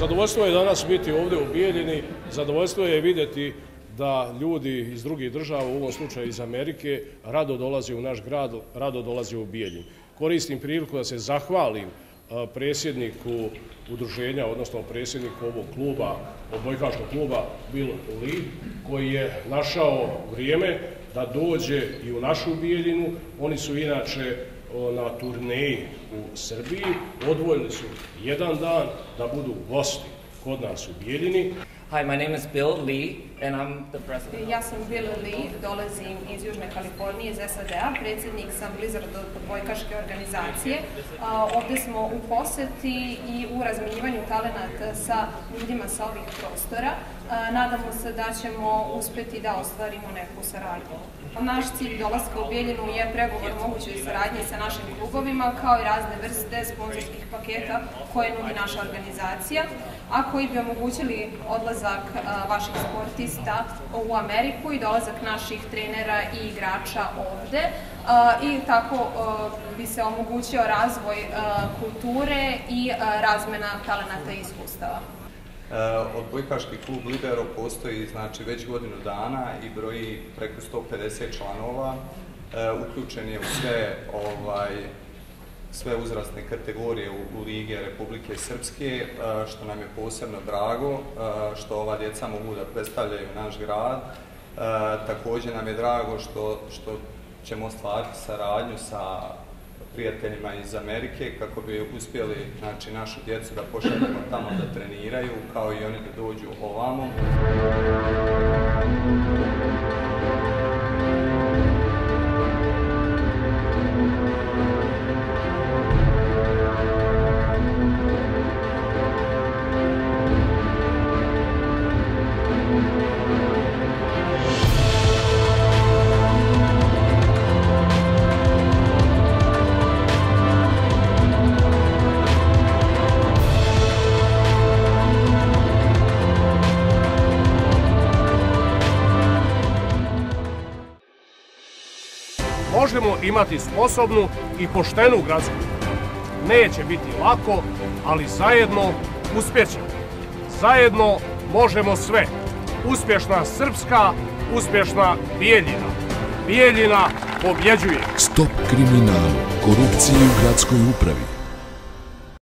Zadovoljstvo je danas biti ovdje u Bijeljini, zadovoljstvo je vidjeti da ljudi iz drugih država, u ovom slučaju iz Amerike, rado dolaze u naš grad, rado dolaze u Bijeljinu. Koristim priliku da se zahvalim predsjedniku udruženja, odnosno predsjedniku ovog kluba, odbojkaškog kluba Bill Lee, koji je našao vrijeme da dođe i u našu Bijeljinu. Oni su inače na turneji u Srbiji, odvojili su jedan dan da budu gosti kod nas u Bijeljini. Hi, my name is Bill Lee and I'm the president. Ja sam Bill Lee, dolazim iz Južne Kalifornije, iz SAD-a, predsjednik sam Blizzard odbojkaške organizacije. Ovdje smo u posjeti i u razmjenjivanju talenata sa ljudima sa ovih prostora. Nadamo se da ćemo uspjeti da ostvarimo neku saradnju. Naš cilj dolaska u Bijeljinu je pregovor mogućoj saradnje sa našim klubovima, kao i razne vrste sponzorskih paketa koje nudi naša organizacija, a koji bi omogućili odlazak vaših sportista u Ameriku i dolazak naših trenera i igrača ovde. I tako bi se omogućio razvoj kulture i razmena talenata i iskustava. Odbojkaški klub Libero postoji već godinu dana i broji preko 150 članova. Uključen je u sve uzrasne kategorije u Lige Republike Srpske, što nam je posebno drago, što ova djeca mogu da predstavljaju naš grad. Također nam je drago što ćemo ostvariti saradnju sa prijateljima iz Amerike kako bi uspjeli našu djecu da pošaljemo tamo da treniraju, kao i oni da dođu ovamo. Možemo imati sposobnu i poštenu gradsku. Neće biti lako, ali zajedno uspjećemo. Zajedno možemo sve. Uspješna Srpska, uspješna Bijeljina. Bijeljina pobjeđuje. Stop kriminalu, korupciji u gradskoj upravi.